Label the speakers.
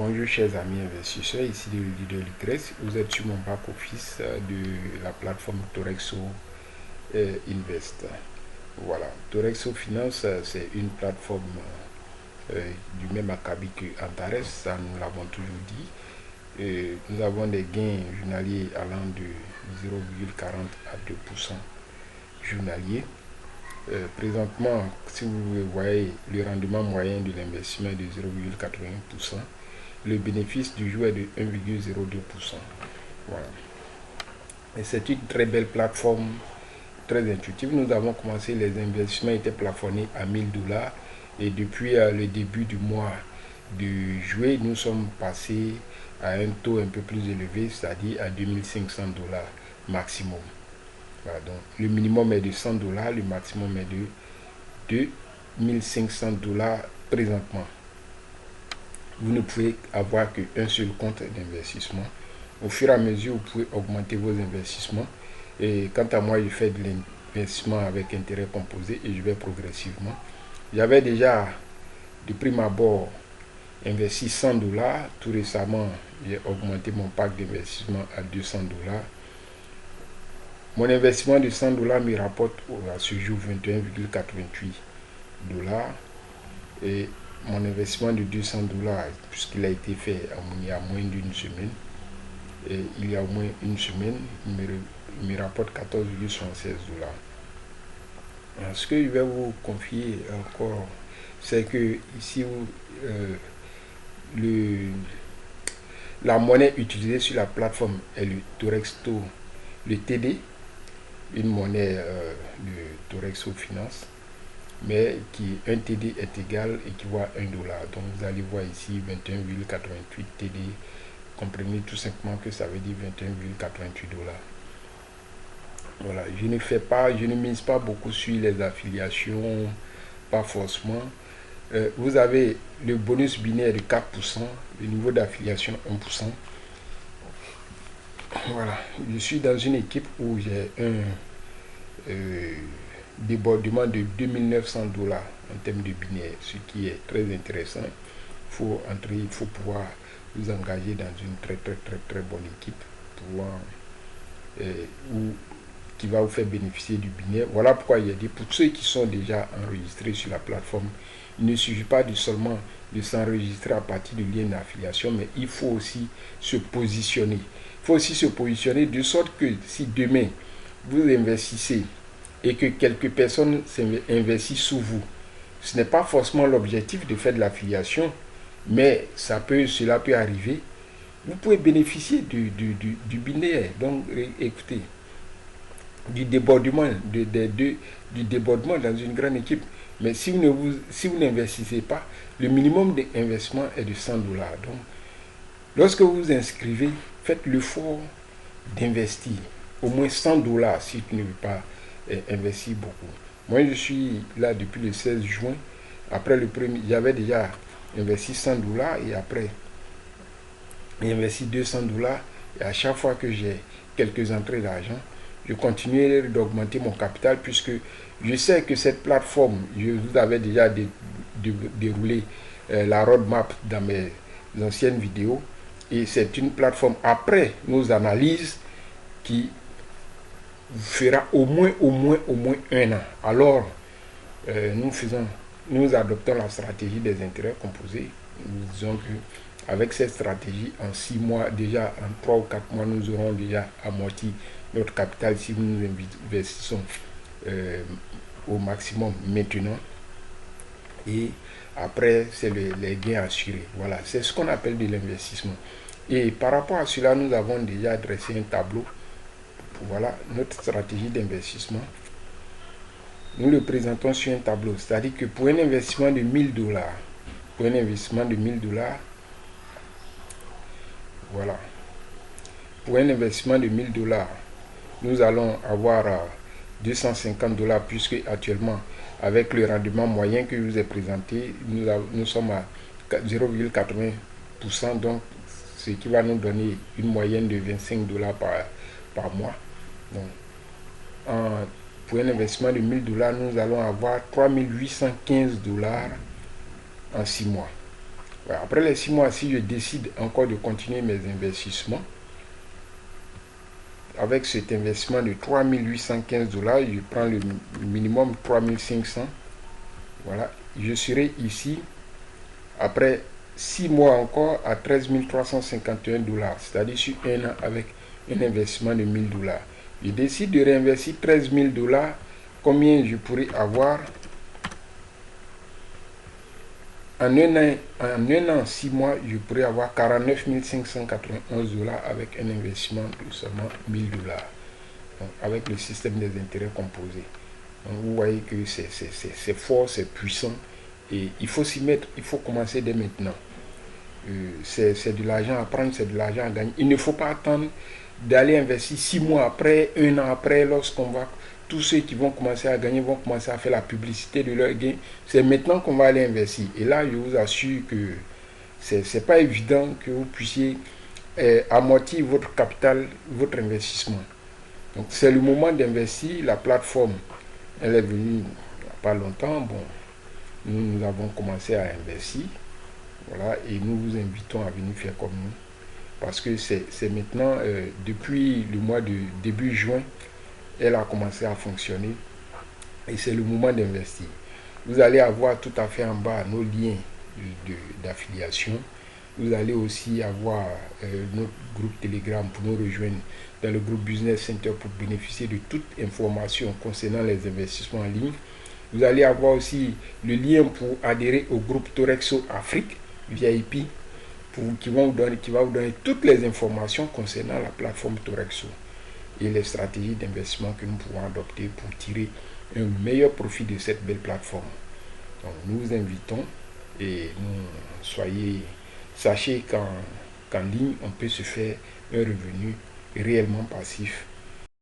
Speaker 1: Bonjour chers amis investisseurs, ici le leader Litres. Vous êtes sur mon back-office de la plateforme Torexo Invest. Voilà, Torexo Finance, c'est une plateforme du même acabit que Antares, ça nous l'avons toujours dit. Nous avons des gains journaliers allant de 0,40 à 2% journalier. Présentement, si vous voyez le rendement moyen de l'investissement est de 0,81%, le bénéfice du jour est de 1,02%. Voilà. Et c'est une très belle plateforme, très intuitive. Nous avons commencé, les investissements étaient plafonnés à 1000 $, et depuis le début du mois de juillet, nous sommes passés à un taux un peu plus élevé, c'est-à-dire à 2500 $ maximum. Voilà, donc le minimum est de 100 $, le maximum est de 2500 $ présentement. Vous ne pouvez avoir qu'un seul compte d'investissement. Au fur et à mesure, vous pouvez augmenter vos investissements. Et quant à moi, je fais de l'investissement avec intérêt composé et je vais progressivement. J'avais déjà, de prime abord, investi 100 $. Tout récemment, j'ai augmenté mon pack d'investissement à 200 $. Mon investissement de 100 $ me rapporte à ce jour 21,88 $. Et mon investissement de 200 $, puisqu'il a été fait il y a moins d'une semaine, et il y a au moins une semaine, il me rapporte 14,76 $. Ce que je vais vous confier encore, c'est que ici, la monnaie utilisée sur la plateforme est le Torexto, le TD, une monnaie de Torexo Finance, mais un TD est égal, équivaut à 1 $. Donc vous allez voir ici 21,88 TD. Comprenez tout simplement que ça veut dire 21,88 $. Voilà, je ne mise pas beaucoup sur les affiliations, pas forcément. Vous avez le bonus binaire de 4%, le niveau d'affiliation 1%. Voilà, je suis dans une équipe où j'ai un débordement de 2900 $ en termes de binaire, ce qui est très intéressant. Il faut entrer, il faut pouvoir vous engager dans une très bonne équipe qui va vous faire bénéficier du binaire. Voilà pourquoi il y a dit, pour ceux qui sont déjà enregistrés sur la plateforme, il ne suffit pas seulement de s'enregistrer à partir du lien d'affiliation, mais il faut aussi se positionner. Il faut aussi se positionner de sorte que si demain vous investissez et que quelques personnes investissent sous vous, ce n'est pas forcément l'objectif de faire de l'affiliation, mais cela peut arriver. Vous pouvez bénéficier du binaire. Donc écoutez, du débordement dans une grande équipe. Mais si vous n'investissez pas, le minimum d'investissement est de 100 $. Donc, lorsque vous vous inscrivez, faites l'effort d'investir au moins 100 $ si tu ne veux pas investir beaucoup. Moi, je suis là depuis le 16 juin. Après le premier, j'avais déjà investi 100 $ et après, j'ai investi 200 $. Et à chaque fois que j'ai quelques entrées d'argent, je continuerai d'augmenter mon capital puisque je sais que cette plateforme, je vous avais déjà déroulé la roadmap dans mes anciennes vidéos, et c'est une plateforme après nos analyses qui fera au moins un an. Alors, nous adoptons la stratégie des intérêts composés. Nous disons que avec cette stratégie, en 6 mois, déjà en 3 ou 4 mois, nous aurons déjà amorti notre capital si nous investissons au maximum maintenant. Et après, c'est les gains assurés. Voilà, c'est ce qu'on appelle de l'investissement. Et par rapport à cela, nous avons déjà dressé un tableau. Voilà notre stratégie d'investissement. Nous le présentons sur un tableau. C'est-à-dire que pour un investissement de 1000 $, voilà. Pour un investissement de 1000 $, nous allons avoir 250 $, puisque actuellement, avec le rendement moyen que je vous ai présenté, nous sommes à 0,80%, donc ce qui va nous donner une moyenne de 25 $ par mois. Donc, pour un investissement de 1000 $, nous allons avoir 3815 $ en 6 mois. Après les 6 mois, si je décide encore de continuer mes investissements, avec cet investissement de 3815 $, je prends le minimum 3500. Voilà, je serai ici après 6 mois encore à 13 351 $, c'est-à-dire sur un an avec un investissement de 1000 $. Je décide de réinvestir 13 000 $, combien je pourrais avoir en un an, 6 mois, je pourrais avoir 49 591 $ avec un investissement de seulement 1000 $. Donc, avec le système des intérêts composés. Donc, vous voyez que c'est fort, c'est puissant. Et il faut s'y mettre, il faut commencer dès maintenant. C'est de l'argent à prendre, c'est de l'argent à gagner. Il ne faut pas attendre d'aller investir 6 mois après, un an après, lorsqu'on va... Tous ceux qui vont commencer à gagner vont commencer à faire la publicité de leur gain. C'est maintenant qu'on va aller investir. Et là, je vous assure que c'est pas évident que vous puissiez amortir votre capital, votre investissement. Donc, c'est le moment d'investir. La plateforme, elle est venue il n'y a pas longtemps. Bon, nous avons commencé à investir. Voilà, et nous vous invitons à venir faire comme nous. Parce que c'est maintenant, depuis le mois de début juin, elle a commencé à fonctionner et c'est le moment d'investir. Vous allez avoir tout à fait en bas nos liens d'affiliation. Vous allez aussi avoir notre groupe Telegram pour nous rejoindre dans le groupe Business Center pour bénéficier de toute information concernant les investissements en ligne. Vous allez avoir aussi le lien pour adhérer au groupe Torexo Afrique VIP qui va vous donner toutes les informations concernant la plateforme Torexo et les stratégies d'investissement que nous pouvons adopter pour tirer un meilleur profit de cette belle plateforme. Donc nous vous invitons et sachez qu'en ligne, on peut se faire un revenu réellement passif